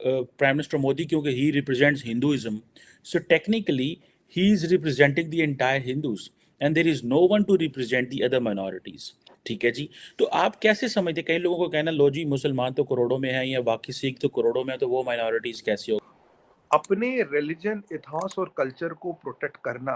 Prime Minister Modi, क्योंकि he represents Hinduism, so technically he is representing the entire Hindus, and there is no one to represent the other minorities. ठीक है जी। तो आप कैसे समझते, कई लोगों को कहना लो जी मुसलमान तो करोड़ों में है या बाकी सिख तो करोड़ों में है, तो वो माइनॉरिटीज कैसे हो। अपने रिलीजन, इतिहास और कल्चर को प्रोटेक्ट करना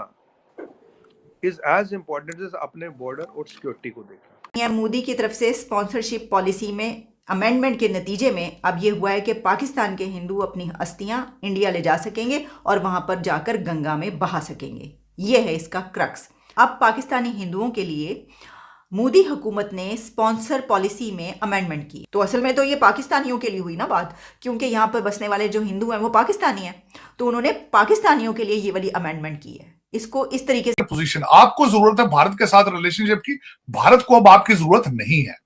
इज एज इम्पोर्टेंट एज अपने बॉर्डर और सिक्योरिटी को देखना। पीएम मोदी की तरफ से स्पॉन्सरशिप पॉलिसी में अमेंडमेंट के नतीजे में अब ये हुआ है कि पाकिस्तान के हिंदू अपनी अस्थियां इंडिया ले जा सकेंगे और वहां पर जाकर गंगा में बहा सकेंगे। ये है इसका क्रक्स। अब पाकिस्तानी हिंदुओं के लिए मोदी हुकूमत ने स्पॉन्सर पॉलिसी में अमेंडमेंट की, तो असल में तो ये पाकिस्तानियों के लिए हुई ना बात, क्योंकि यहाँ पर बसने वाले जो हिंदू हैं वो पाकिस्तानी हैं, तो उन्होंने पाकिस्तानियों के लिए ये वाली अमेंडमेंट की है। इसको इस तरीके से पोजीशन, आपको जरूरत है भारत के साथ रिलेशनशिप की, भारत को अब आपकी जरूरत नहीं है,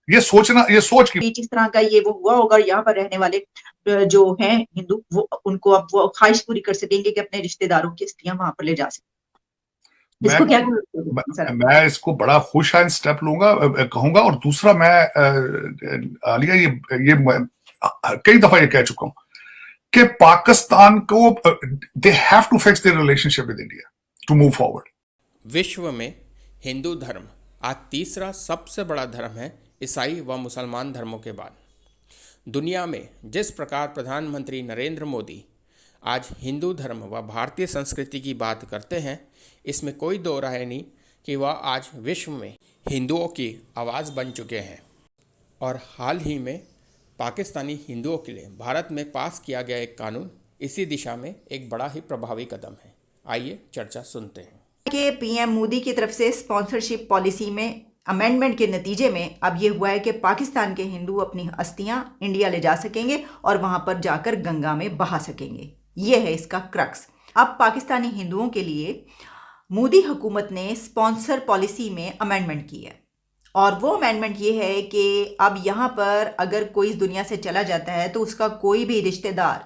ये सोचना, ये सोच की जिस तरह का ये वो हुआ होगा, यहाँ पर रहने वाले जो हैं हिंदू वो उनको अब वो ख्वाहिश पूरी कर सकेंगे कि अपने रिश्तेदारों की अस्थियां वहां पर ले जा सकें। इसको क्या मैं इसको बड़ा खुश है स्टेप लूंगा, कहूंगा। और दूसरा, मैं आलिया ये कई दफा ये कह चुका हूं कि पाकिस्तान को they have to fix their relationship with India to move forward. विश्व में हिंदू धर्म आज तीसरा सबसे बड़ा धर्म है, ईसाई व मुसलमान धर्मों के बाद। दुनिया में जिस प्रकार प्रधानमंत्री नरेंद्र मोदी आज हिंदू धर्म व भारतीय संस्कृति की बात करते हैं, इसमें कोई दो राय नहीं कि वह आज विश्व में हिंदुओं की आवाज़ बन चुके हैं। और हाल ही में पाकिस्तानी हिंदुओं के लिए भारत में पास किया गया एक कानून इसी दिशा में एक बड़ा ही प्रभावी कदम है। आइए चर्चा सुनते हैं कि पीएम मोदी की तरफ से स्पॉन्सरशिप पॉलिसी में अमेंडमेंट के नतीजे में अब ये हुआ है कि पाकिस्तान के हिंदू अपनी अस्थियां इंडिया ले जा सकेंगे और वहां पर जाकर गंगा में बहा सकेंगे। ये है इसका क्रक्स। अब पाकिस्तानी हिंदुओं के लिए मोदी हुकूमत ने स्पॉन्सर पॉलिसी में अमेंडमेंट की है, और वो अमेंडमेंट ये है कि अब यहाँ पर अगर कोई इस दुनिया से चला जाता है तो उसका कोई भी रिश्तेदार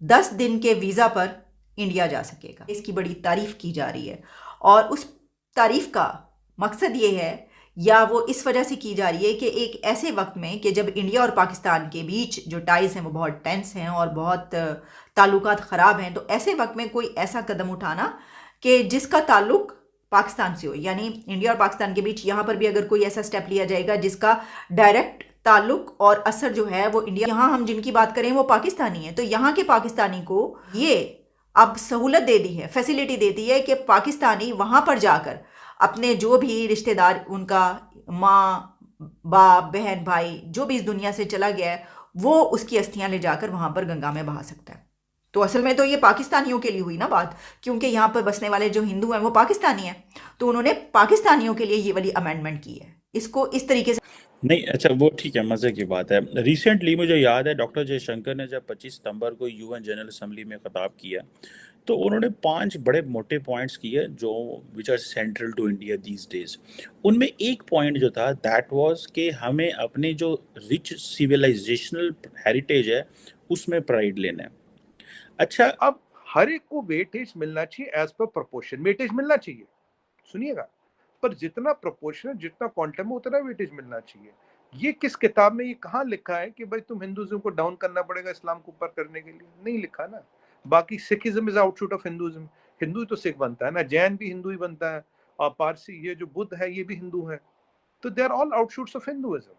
10 दिन के वीज़ा पर इंडिया जा सकेगा। इसकी बड़ी तारीफ की जा रही है, और उस तारीफ का मकसद ये है, या वो इस वजह से की जा रही है कि एक ऐसे वक्त में कि जब इंडिया और पाकिस्तान के बीच जो टाइज हैं वो बहुत टेंस हैं और बहुत ताल्लुकात ख़राब हैं, तो ऐसे वक्त में कोई ऐसा कदम उठाना कि जिसका ताल्लुक पाकिस्तान से हो, यानी इंडिया और पाकिस्तान के बीच यहाँ पर भी अगर कोई ऐसा स्टेप लिया जाएगा जिसका डायरेक्ट ताल्लुक और असर जो है वो इंडिया, यहाँ हम जिनकी बात करें वो पाकिस्तानी है, तो यहाँ के पाकिस्तानी को ये अब सहूलत दे दी है, फैसिलिटी दे दी है कि पाकिस्तानी वहाँ पर जाकर अपने जो भी रिश्तेदार, उनका माँ बाप बहन भाई जो भी इस दुनिया से चला गया है, वो उसकी अस्थियां ले जाकर वहाँ पर गंगा में बहा सकता है। तो असल में तो ये पाकिस्तानियों के लिए हुई ना बात, क्योंकि यहाँ पर बसने वाले जो हिंदू हैं वो पाकिस्तानी हैं, तो उन्होंने पाकिस्तानियों के लिए ये वाली अमेंडमेंट की है। इसको इस तरीके से नहीं, अच्छा वो ठीक है, मज़े की बात है। रिसेंटली मुझे याद है डॉक्टर जयशंकर ने जब 25 सितंबर को यूएन जनरल असेंबली में खिताब किया, तो उन्होंने 5 बड़े मोटे पॉइंट्स किए जो which are central to India these days. उनमें एक पॉइंट जो था दैट वाज कि हमें अपने जो रिच सिविलाइजेशनल हेरिटेज है उसमें प्राइड लेना है। अच्छा, अब हर एक को वेटेज मिलना चाहिए एज पर प्रोपोर्शन, वेटेज मिलना चाहिए, सुनिएगा, पर जितना प्रोपोर्शन, जितना क्वांटम है उतना वेटेज मिलना चाहिए। ये किस किताब में, ये कहाँ लिखा है कि भाई तुम हिंदुइज्म को डाउन करना पड़ेगा इस्लाम को ऊपर करने के लिए? नहीं लिखा ना। बाकी Sikhism is outshoot of Hinduism, Hindu तो सिख बनता है ना, जैन भी हिंदू ही बनता है, और पारसी ये जो बुद्ध है ये भी हिंदू है, तो they are all outshoots of Hinduism.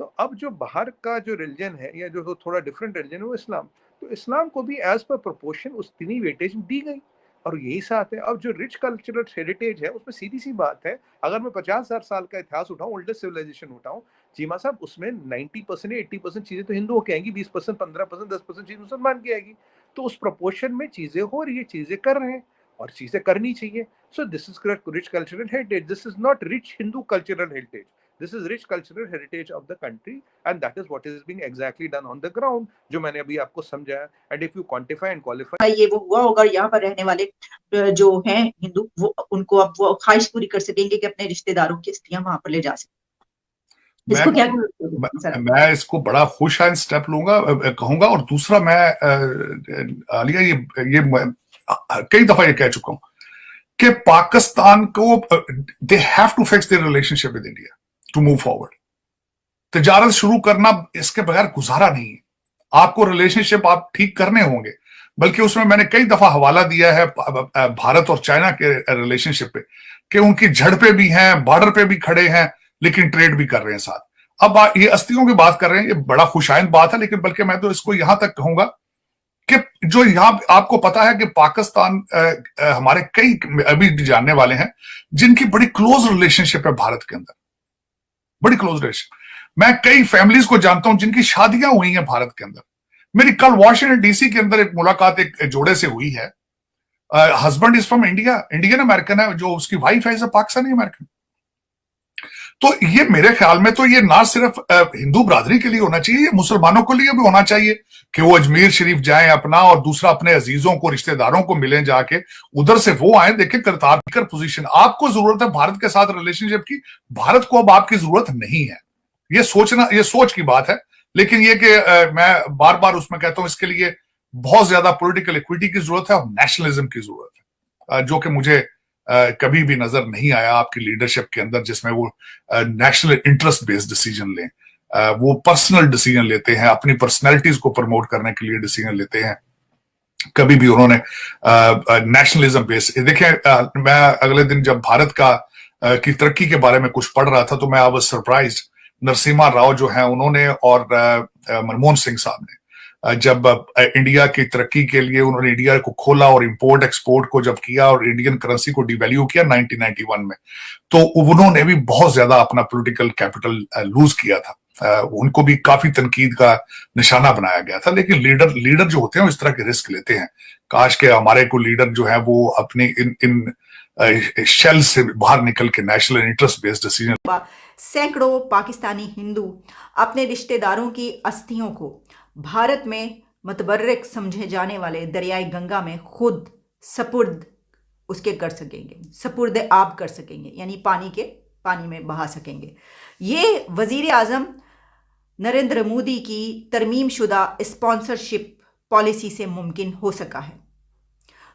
तो अब जो बाहर का जो रिलीजन है या जो थोड़ा डिफरेंट रिलीजन है वो इस्लाम, तो इस्लाम को भी एज पर प्रोपोर्शन उतनी वेटेज दी गई, और यही साथ है। अब जो रिच कल्चरल हेरिटेज है उसमें सीधी सी बात है, अगर मैं 50,000 साल का इतिहास उठाऊं, ओल्डेस्ट सिविलाइजेशन उठाऊं, चीमा साहब, उसमें 90% या 80% चीजें तो हिंदुओं की आएंगी, 20%, 15%, 10% चीज मुसलमान की आएगी। तो उस प्रोपोर्शन में चीजें हो रही है, चीजें कर रहे हैं, और चीजें करनी चाहिए। So this is rich cultural heritage, this is not rich Hindu cultural heritage, this is rich cultural heritage of the country, and that is what is being exactly done on the ground, जो मैंने अभी आपको समझाया। and if you quantify and qualify, ये वो हुआ होगा, यहाँ पर रहने वाले जो हैं हिंदू वो उनको अब वो ख्वाहिश पूरी कर सकेंगे कि अपने रिश्तेदारों की अस्थियां वहां पर ले जा सकें। इसको क्या मैं इसको बड़ा खुश है स्टेप लूंगा, कहूंगा। और दूसरा, मैं आलिया ये कई दफा ये कह चुका हूं कि पाकिस्तान को they have to fix their relationship with India to move forward. तिजारत शुरू करना इसके बगैर गुजारा नहीं है। आपको रिलेशनशिप आप ठीक करने होंगे। बल्कि उसमें मैंने कई दफा हवाला दिया है भारत और चाइना के रिलेशनशिप पे कि उनकी झड़ पे भी हैं, बॉर्डर पे भी खड़े हैं, लेकिन ट्रेड भी कर रहे हैं साथ। अब ये अस्थियों की बात कर रहे हैं, ये बड़ा खुशाइंद बात है, लेकिन बल्कि मैं तो इसको यहां तक कहूंगा कि जो यहां आपको पता है कि पाकिस्तान हमारे कई अभी जानने वाले हैं जिनकी बड़ी क्लोज रिलेशनशिप है भारत के अंदर, बड़ी क्लोज रिलेशन। मैं कई फैमिलीज को जानता हूं जिनकी शादियां हुई हैं भारत के अंदर। मेरी कल वॉशिंगटन डीसी के अंदर एक मुलाकात एक जोड़े से हुई है। Husband is from India, Indian American है, जो उसकी वाइफ है इज अ पाकिस्तानी अमेरिकन। तो ये मेरे ख्याल में तो ये ना सिर्फ हिंदू बरादरी के लिए होना चाहिए, ये मुसलमानों के लिए भी होना चाहिए कि वो अजमेर शरीफ जाएं अपना, और दूसरा अपने अजीजों को, रिश्तेदारों को मिलें जाके, उधर से वो आए। देखें करतारपुर पोजीशन, आपको जरूरत है भारत के साथ रिलेशनशिप की, भारत को अब आपकी जरूरत नहीं है। ये सोचना, ये सोच की बात है। लेकिन ये कि मैं बार बार उसमें कहता हूं इसके लिए बहुत ज्यादा पॉलिटिकल इक्विटी की जरूरत है और नेशनलिज्म की जरूरत है, जो कि मुझे कभी भी नजर नहीं आया आपकी लीडरशिप के अंदर, जिसमें वो नेशनल इंटरेस्ट बेस्ड डिसीजन लें। वो पर्सनल डिसीजन लेते हैं, अपनी पर्सनैलिटीज को प्रमोट करने के लिए डिसीजन लेते हैं। कभी भी उन्होंने नेशनलिज्म बेस्ड, देखें मैं अगले दिन जब भारत का की तरक्की के बारे में कुछ पढ़ रहा था तो मैं I was surprised, Narasimha Rao जो है उन्होंने और मनमोहन सिंह साहब ने जब इंडिया की तरक्की के लिए उन्होंने इंडिया को खोला और इंपोर्ट एक्सपोर्ट को जब किया और इंडियन करेंसी को डिवैल्यू किया 1991 में, तो उन्होंने भी बहुत ज्यादा अपना पॉलिटिकल कैपिटल लूज किया था। उनको भी काफी तनकीद का निशाना बनाया गया था। लेकिन लीडर जो होते हैं वो इस तरह के रिस्क लेते हैं। काश के हमारे को लीडर जो है वो अपने इन शेल से बाहर निकल के नेशनल इंटरेस्ट बेस्ड डिसीजन। सैकड़ों पाकिस्तानी हिंदू अपने रिश्तेदारों की अस्थियों को भारत में मतबर्रक समझे जाने वाले दरियाई गंगा में खुद सपुर्द उसके कर सकेंगे, सपुर्द आब कर सकेंगे, यानी पानी में बहा सकेंगे। ये वजीर आजम नरेंद्र मोदी की तरमीम शुदा स्पॉन्सरशिप पॉलिसी से मुमकिन हो सका है।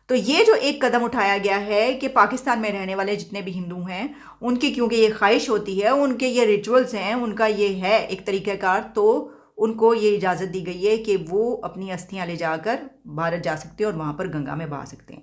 तो ये जो एक कदम उठाया गया है कि पाकिस्तान में रहने वाले जितने भी हिंदू हैं उनकी, क्योंकि ये ख्वाहिश होती है, उनके ये रिचुअल्स हैं, उनका ये है एक तरीक़ाकार, तो उनको ये इजाज़त दी गई है कि वो अपनी अस्थियां ले जाकर भारत जा सकते हैं और वहाँ पर गंगा में बहा सकते हैं।